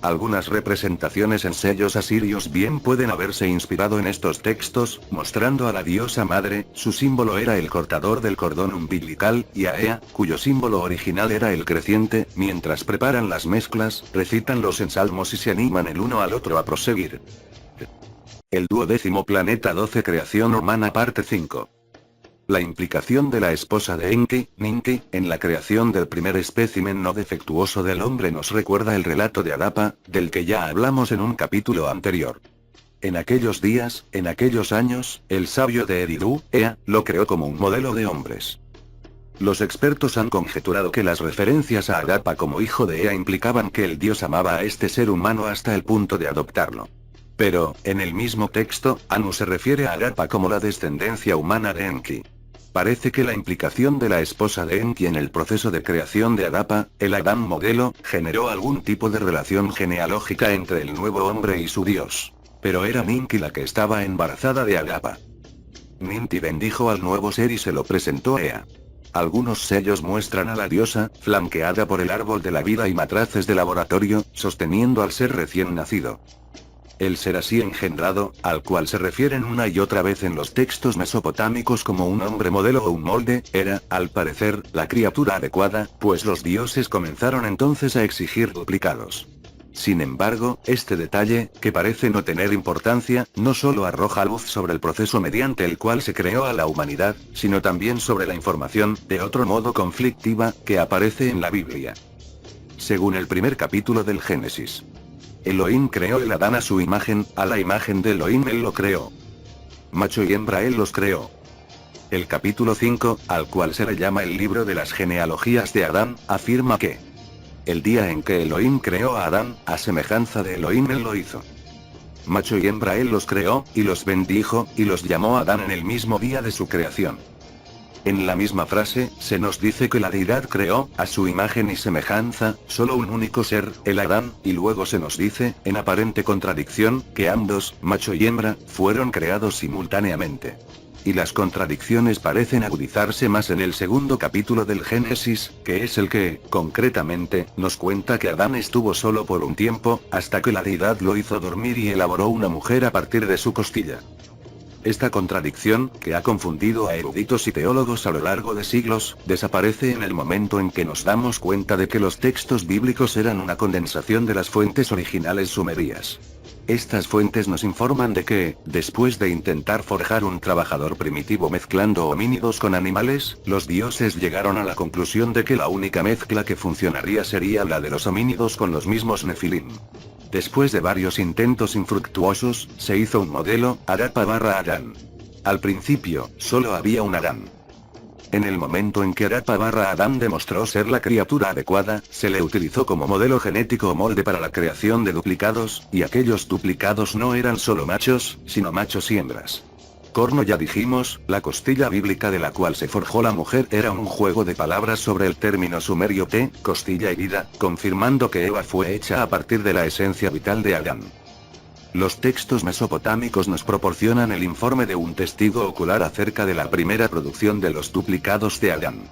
Algunas representaciones en sellos asirios bien pueden haberse inspirado en estos textos, mostrando a la diosa madre, su símbolo era el cortador del cordón umbilical, y a Ea, cuyo símbolo original era el creciente, mientras preparan las mezclas, recitan los ensalmos y se animan el uno al otro a proseguir. El 12º planeta 12 Creación humana parte 5. La implicación de la esposa de Enki, Ninti, en la creación del primer espécimen no defectuoso del hombre nos recuerda el relato de Adapa, del que ya hablamos en un capítulo anterior. En aquellos días, en aquellos años, el sabio de Eridu, Ea, lo creó como un modelo de hombres. Los expertos han conjeturado que las referencias a Adapa como hijo de Ea implicaban que el dios amaba a este ser humano hasta el punto de adoptarlo. Pero, en el mismo texto, Anu se refiere a Adapa como la descendencia humana de Enki. Parece que la implicación de la esposa de Enki en el proceso de creación de Adapa, el Adán modelo, generó algún tipo de relación genealógica entre el nuevo hombre y su dios. Pero era Ninti la que estaba embarazada de Adapa. Ninti bendijo al nuevo ser y se lo presentó a Ea. Algunos sellos muestran a la diosa, flanqueada por el árbol de la vida y matraces de laboratorio, sosteniendo al ser recién nacido. El ser así engendrado, al cual se refieren una y otra vez en los textos mesopotámicos como un hombre modelo o un molde, era, al parecer, la criatura adecuada, pues los dioses comenzaron entonces a exigir duplicados. Sin embargo, este detalle, que parece no tener importancia, no solo arroja luz sobre el proceso mediante el cual se creó a la humanidad, sino también sobre la información, de otro modo conflictiva, que aparece en la Biblia. Según el primer capítulo del Génesis. Elohim creó el Adán a su imagen, a la imagen de Elohim él lo creó. Macho y hembra él los creó. El capítulo 5, al cual se le llama el libro de las genealogías de Adán, afirma que el día en que Elohim creó a Adán, a semejanza de Elohim él lo hizo. Macho y hembra él los creó, y los bendijo, y los llamó Adán en el mismo día de su creación. En la misma frase, se nos dice que la deidad creó, a su imagen y semejanza, solo un único ser, el Adán, y luego se nos dice, en aparente contradicción, que ambos, macho y hembra, fueron creados simultáneamente. Y las contradicciones parecen agudizarse más en el segundo capítulo del Génesis, que es el que, concretamente, nos cuenta que Adán estuvo solo por un tiempo, hasta que la deidad lo hizo dormir y elaboró una mujer a partir de su costilla. Esta contradicción, que ha confundido a eruditos y teólogos a lo largo de siglos, desaparece en el momento en que nos damos cuenta de que los textos bíblicos eran una condensación de las fuentes originales sumerias. Estas fuentes nos informan de que, después de intentar forjar un trabajador primitivo mezclando homínidos con animales, los dioses llegaron a la conclusión de que la única mezcla que funcionaría sería la de los homínidos con los mismos nefilim. Después de varios intentos infructuosos, se hizo un modelo, Arapa/Adán. Al principio, solo había un Adán. En el momento en que Arapa/Adán demostró ser la criatura adecuada, se le utilizó como modelo genético o molde para la creación de duplicados, y aquellos duplicados no eran solo machos, sino machos y hembras. Corno ya dijimos, la costilla bíblica de la cual se forjó la mujer era un juego de palabras sobre el término sumerio te, costilla y vida, confirmando que Eva fue hecha a partir de la esencia vital de Adán. Los textos mesopotámicos nos proporcionan el informe de un testigo ocular acerca de la primera producción de los duplicados de Adán.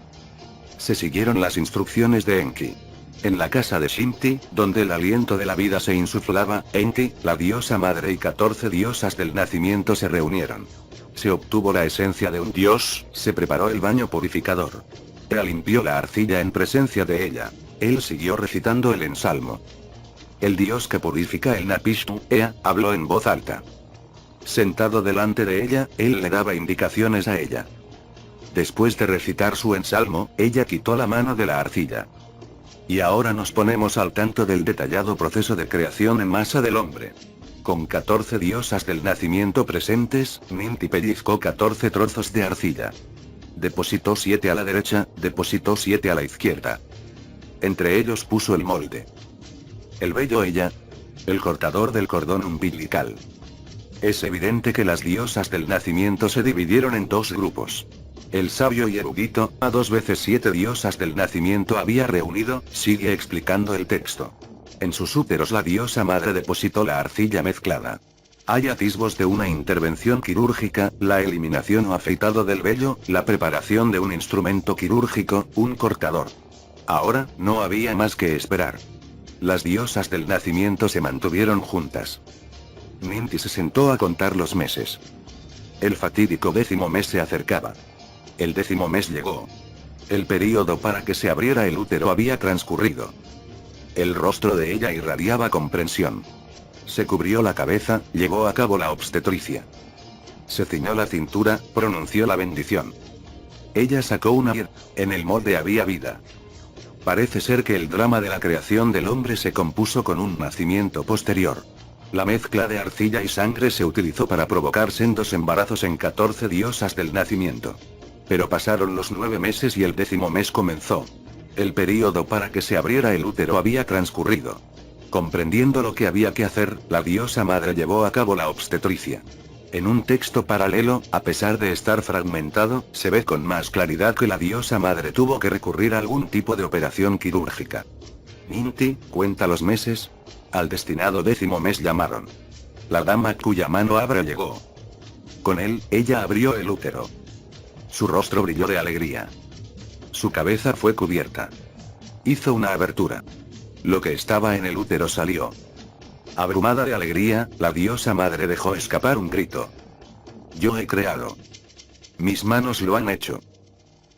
Se siguieron las instrucciones de Enki. En la casa de Shinti, donde el aliento de la vida se insuflaba, Enki, la diosa madre y 14 diosas del nacimiento se reunieron. Se obtuvo la esencia de un dios, se preparó el baño purificador. Ea limpió la arcilla en presencia de ella. Él siguió recitando el ensalmo. El dios que purifica el Napishnu, Ea, habló en voz alta. Sentado delante de ella, él le daba indicaciones a ella. Después de recitar su ensalmo, ella quitó la mano de la arcilla. Y ahora nos ponemos al tanto del detallado proceso de creación en masa del hombre. Con 14 diosas del nacimiento presentes, Ninti pellizcó 14 trozos de arcilla. Depositó 7 a la derecha, depositó 7 a la izquierda. Entre ellos puso el molde. El vello ella. El cortador del cordón umbilical. Es evidente que las diosas del nacimiento se dividieron en dos grupos. El sabio y erudito, a 2 veces 7 diosas del nacimiento había reunido, sigue explicando el texto. En sus úteros la diosa madre depositó la arcilla mezclada. Hay atisbos de una intervención quirúrgica, la eliminación o afeitado del vello, la preparación de un instrumento quirúrgico, un cortador. Ahora, no había más que esperar. Las diosas del nacimiento se mantuvieron juntas. Ninti se sentó a contar los meses. El fatídico 10º mes se acercaba. El 10º mes llegó. El período para que se abriera el útero había transcurrido. El rostro de ella irradiaba comprensión. Se cubrió la cabeza, llevó a cabo la obstetricia. Se ciñó la cintura, pronunció la bendición. Ella sacó una y en el molde había vida. Parece ser que el drama de la creación del hombre se compuso con un nacimiento posterior. La mezcla de arcilla y sangre se utilizó para provocar sendos embarazos en 14 diosas del nacimiento. Pero pasaron los 9 meses y el 10º mes comenzó. El período para que se abriera el útero había transcurrido. Comprendiendo lo que había que hacer, la diosa madre llevó a cabo la obstetricia. En un texto paralelo, a pesar de estar fragmentado, se ve con más claridad que la diosa madre tuvo que recurrir a algún tipo de operación quirúrgica. Ninti cuenta los meses. Al destinado 10º mes llamaron. La dama cuya mano abra llegó. Con él, ella abrió el útero. Su rostro brilló de alegría. Su cabeza fue cubierta. Hizo una abertura. Lo que estaba en el útero salió. Abrumada de alegría, la diosa madre dejó escapar un grito. Yo he creado. Mis manos lo han hecho.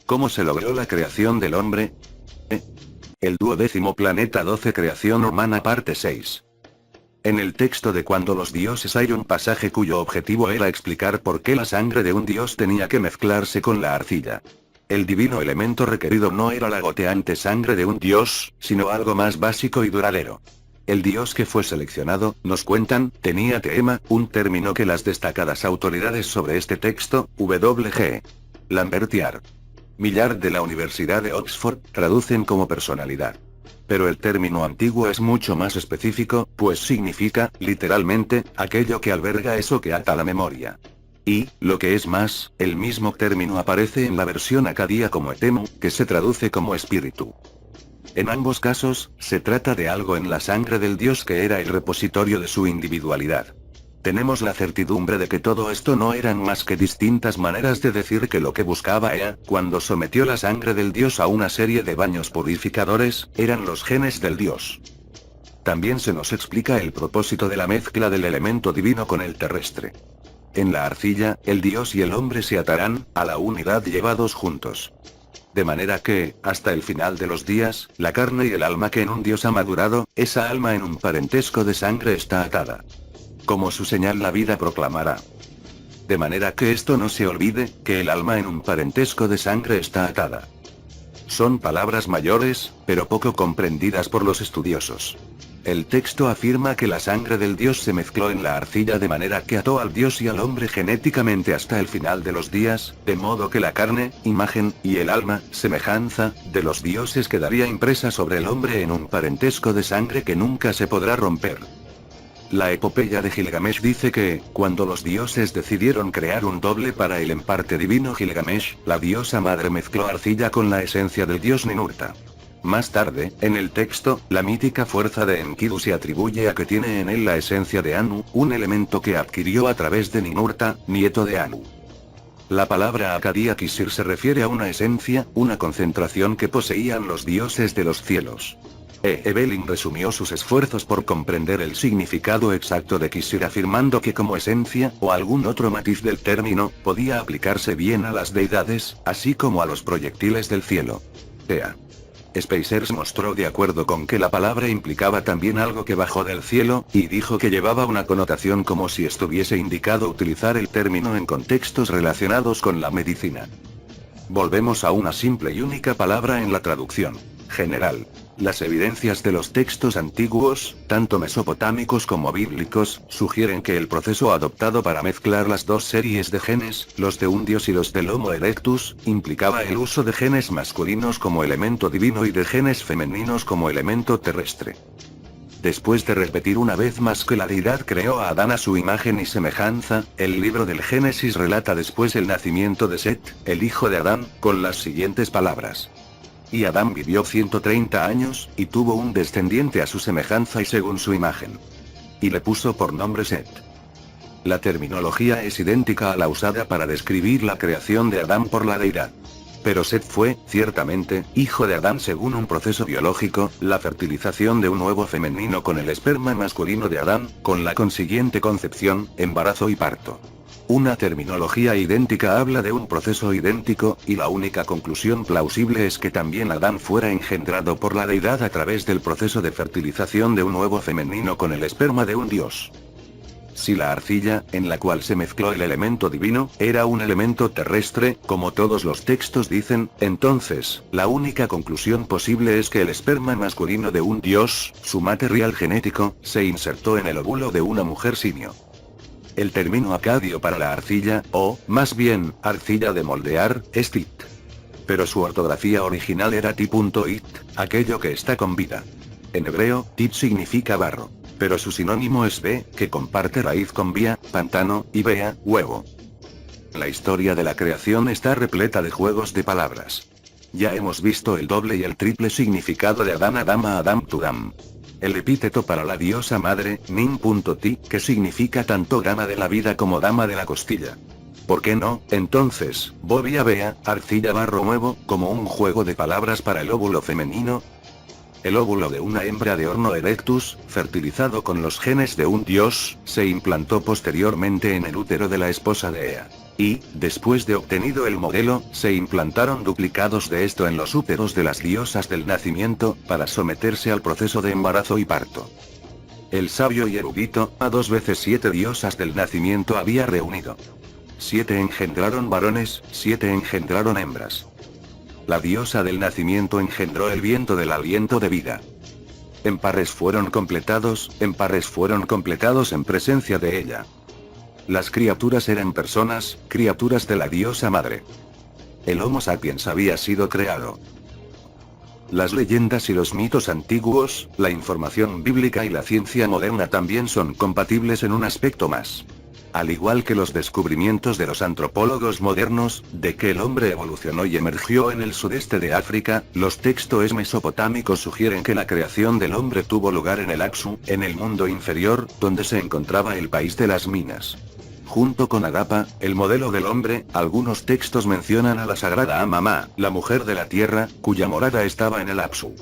¿Cómo se logró la creación del hombre? El 12º planeta 12 creación humana parte 6. En el texto de Cuando los dioses hay un pasaje cuyo objetivo era explicar por qué la sangre de un dios tenía que mezclarse con la arcilla. El divino elemento requerido no era la goteante sangre de un dios, sino algo más básico y duradero. El dios que fue seleccionado, nos cuentan, tenía teema, un término que las destacadas autoridades sobre este texto, W.G. Lambert y R. Millard de la Universidad de Oxford, traducen como personalidad. Pero el término antiguo es mucho más específico, pues significa, literalmente, aquello que alberga eso que ata la memoria. Y, lo que es más, el mismo término aparece en la versión acadía como etemu, que se traduce como espíritu. En ambos casos, se trata de algo en la sangre del dios que era el repositorio de su individualidad. Tenemos la certidumbre de que todo esto no eran más que distintas maneras de decir que lo que buscaba Ea, cuando sometió la sangre del dios a una serie de baños purificadores, eran los genes del dios. También se nos explica el propósito de la mezcla del elemento divino con el terrestre. En la arcilla, el dios y el hombre se atarán, a la unidad llevados juntos. De manera que, hasta el final de los días, la carne y el alma que en un dios ha madurado, esa alma en un parentesco de sangre está atada. Como su señal la vida proclamará. De manera que esto no se olvide, que el alma en un parentesco de sangre está atada. Son palabras mayores, pero poco comprendidas por los estudiosos. El texto afirma que la sangre del dios se mezcló en la arcilla de manera que ató al dios y al hombre genéticamente hasta el final de los días, de modo que la carne, imagen, y el alma, semejanza, de los dioses quedaría impresa sobre el hombre en un parentesco de sangre que nunca se podrá romper. La epopeya de Gilgamesh dice que, cuando los dioses decidieron crear un doble para el en parte divino Gilgamesh, la diosa madre mezcló arcilla con la esencia del dios Ninurta. Más tarde, en el texto, la mítica fuerza de Enkidu se atribuye a que tiene en él la esencia de Anu, un elemento que adquirió a través de Ninurta, nieto de Anu. La palabra Akadía Kisir se refiere a una esencia, una concentración que poseían los dioses de los cielos. Evelyn resumió sus esfuerzos por comprender el significado exacto de Kisir afirmando que como esencia, o algún otro matiz del término, podía aplicarse bien a las deidades, así como a los proyectiles del cielo. Ea. Spacers mostró de acuerdo con que la palabra implicaba también algo que bajó del cielo, y dijo que llevaba una connotación como si estuviese indicado utilizar el término en contextos relacionados con la medicina. Volvemos a una simple y única palabra en la traducción. General. Las evidencias de los textos antiguos, tanto mesopotámicos como bíblicos, sugieren que el proceso adoptado para mezclar las dos series de genes, los de un dios y los del Homo erectus, implicaba el uso de genes masculinos como elemento divino y de genes femeninos como elemento terrestre. Después de repetir una vez más que la deidad creó a Adán a su imagen y semejanza, el libro del Génesis relata después el nacimiento de Set, el hijo de Adán, con las siguientes palabras. Y Adán vivió 130 años, y tuvo un descendiente a su semejanza y según su imagen. Y le puso por nombre Set. La terminología es idéntica a la usada para describir la creación de Adán por la deidad. Pero Set fue, ciertamente, hijo de Adán según un proceso biológico, la fertilización de un huevo femenino con el esperma masculino de Adán, con la consiguiente concepción, embarazo y parto. Una terminología idéntica habla de un proceso idéntico, y la única conclusión plausible es que también Adán fuera engendrado por la deidad a través del proceso de fertilización de un huevo femenino con el esperma de un dios. Si la arcilla, en la cual se mezcló el elemento divino, era un elemento terrestre, como todos los textos dicen, entonces, la única conclusión posible es que el esperma masculino de un dios, su material genético, se insertó en el óvulo de una mujer simio. El término acadio para la arcilla, o, más bien, arcilla de moldear, es tit. Pero su ortografía original era ti.it, aquello que está con vida. En hebreo, tit significa barro. Pero su sinónimo es be, que comparte raíz con bia, pantano, y bea, huevo. La historia de la creación está repleta de juegos de palabras. Ya hemos visto el doble y el triple significado de Adán Adama Adam Tudam. El epíteto para la diosa madre, Nin.ti, que significa tanto dama de la vida como dama de la costilla. ¿Por qué no, entonces, bobia bea, arcilla barro huevo, como un juego de palabras para el óvulo femenino? El óvulo de una hembra de Homo erectus, fertilizado con los genes de un dios, se implantó posteriormente en el útero de la esposa de Ea. Y, después de obtenido el modelo, se implantaron duplicados de esto en los úteros de las diosas del nacimiento, para someterse al proceso de embarazo y parto. El sabio y erudito, a 2 veces 7 diosas del nacimiento había reunido. 7 engendraron varones, 7 engendraron hembras. La diosa del nacimiento engendró el viento del aliento de vida. en pares fueron completados en presencia de ella. Las criaturas eran personas, criaturas de la diosa madre. El Homo sapiens había sido creado. Las leyendas y los mitos antiguos, la información bíblica y la ciencia moderna también son compatibles en un aspecto más. Al igual que los descubrimientos de los antropólogos modernos, de que el hombre evolucionó y emergió en el sudeste de África, los textos mesopotámicos sugieren que la creación del hombre tuvo lugar en el Apsu, en el mundo inferior, donde se encontraba el país de las minas. Junto con Agapa, el modelo del hombre, algunos textos mencionan a la sagrada Amamá, la mujer de la tierra, cuya morada estaba en el Apsu.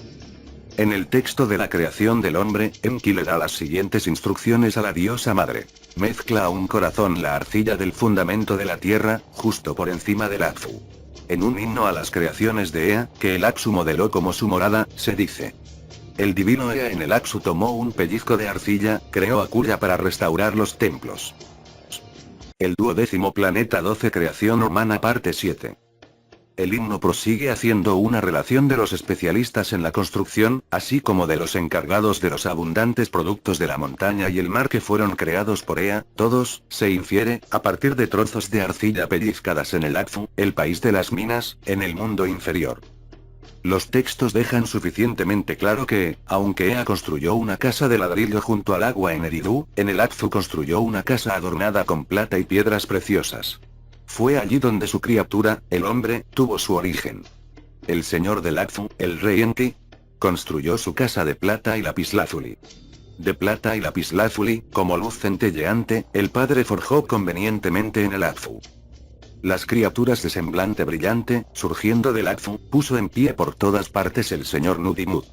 En el texto de la creación del hombre, Enki le da las siguientes instrucciones a la diosa madre. Mezcla a un corazón la arcilla del fundamento de la tierra, justo por encima del Apsu. En un himno a las creaciones de Ea, que el Apsu modeló como su morada, se dice: el divino Ea en el Apsu tomó un pellizco de arcilla, creó a Kuya para restaurar los templos. El 12º planeta 12 Creación humana parte 7. El himno prosigue haciendo una relación de los especialistas en la construcción, así como de los encargados de los abundantes productos de la montaña y el mar que fueron creados por Ea, todos, se infiere, a partir de trozos de arcilla pellizcadas en el Apsu, el país de las minas, en el mundo inferior. Los textos dejan suficientemente claro que, aunque Ea construyó una casa de ladrillo junto al agua en Eridu, en el Apsu construyó una casa adornada con plata y piedras preciosas. Fue allí donde su criatura, el hombre, tuvo su origen. El señor del Apsu, el rey Enki, construyó su casa de plata y lapislázuli. De plata y lapislázuli, como luz centelleante, el padre forjó convenientemente en el Apsu. Las criaturas de semblante brillante, surgiendo del Apsu, puso en pie por todas partes el señor Nudimmud.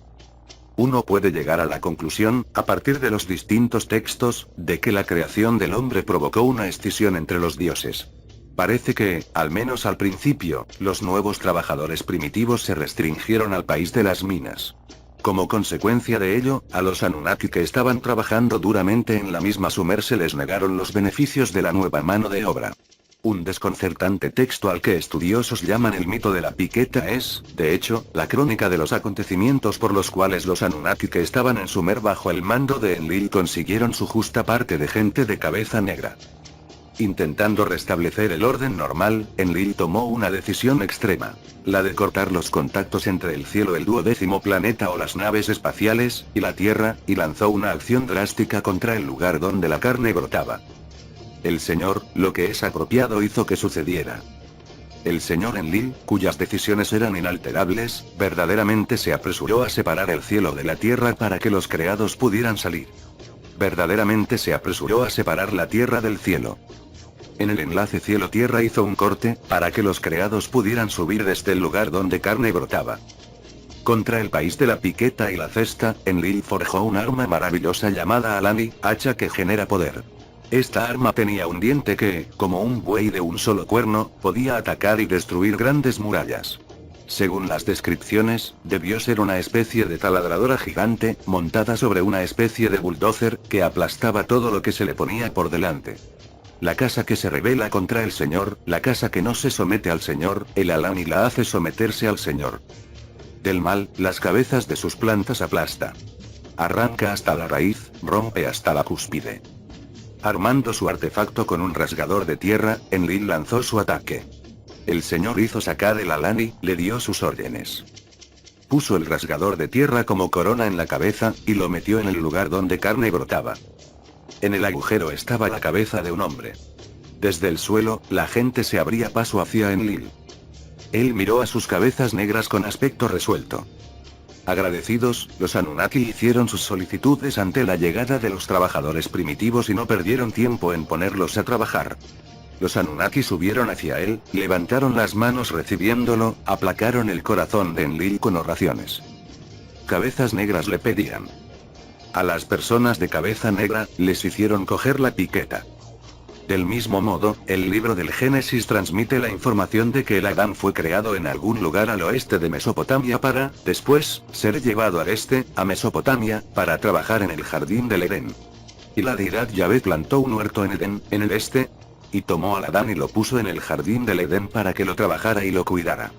Uno puede llegar a la conclusión, a partir de los distintos textos, de que la creación del hombre provocó una escisión entre los dioses. Parece que, al menos al principio, los nuevos trabajadores primitivos se restringieron al país de las minas. Como consecuencia de ello, a los Anunnaki que estaban trabajando duramente en la misma Sumer se les negaron los beneficios de la nueva mano de obra. Un desconcertante texto al que estudiosos llaman el mito de la piqueta es, de hecho, la crónica de los acontecimientos por los cuales los Anunnaki que estaban en Sumer bajo el mando de Enlil consiguieron su justa parte de gente de cabeza negra. Intentando restablecer el orden normal, Enlil tomó una decisión extrema, la de cortar los contactos entre el cielo, el 12º planeta o las naves espaciales, y la Tierra, y lanzó una acción drástica contra el lugar donde la carne brotaba. El señor, lo que es apropiado, hizo que sucediera. El señor Enlil, cuyas decisiones eran inalterables, verdaderamente se apresuró a separar el cielo de la tierra para que los creados pudieran salir. Verdaderamente se apresuró a separar la tierra del cielo. En el enlace cielo-tierra hizo un corte, para que los creados pudieran subir desde el lugar donde carne brotaba. Contra el país de la piqueta y la cesta, Enlil forjó un arma maravillosa llamada Alani, hacha que genera poder. Esta arma tenía un diente que, como un buey de un solo cuerno, podía atacar y destruir grandes murallas. Según las descripciones, debió ser una especie de taladradora gigante, montada sobre una especie de bulldozer, que aplastaba todo lo que se le ponía por delante. La casa que se rebela contra el Señor, la casa que no se somete al Señor, el Alani la hace someterse al Señor. Del mal, las cabezas de sus plantas aplasta. Arranca hasta la raíz, rompe hasta la cúspide. Armando su artefacto con un rasgador de tierra, Enlil lanzó su ataque. El señor hizo sacar el Alani, le dio sus órdenes. Puso el rasgador de tierra como corona en la cabeza, y lo metió en el lugar donde carne brotaba. En el agujero estaba la cabeza de un hombre. Desde el suelo, la gente se abría paso hacia Enlil. Él miró a sus cabezas negras con aspecto resuelto. Agradecidos, los Anunnaki hicieron sus solicitudes ante la llegada de los trabajadores primitivos y no perdieron tiempo en ponerlos a trabajar. Los Anunnaki subieron hacia él, levantaron las manos recibiéndolo, aplacaron el corazón de Enlil con oraciones. Cabezas negras le pedían. A las personas de cabeza negra, les hicieron coger la piqueta. Del mismo modo, el libro del Génesis transmite la información de que el Adán fue creado en algún lugar al oeste de Mesopotamia para, después, ser llevado al este, a Mesopotamia, para trabajar en el jardín del Edén. Y la deidad Yahvé plantó un huerto en Edén, en el este, y tomó al Adán y lo puso en el jardín del Edén para que lo trabajara y lo cuidara.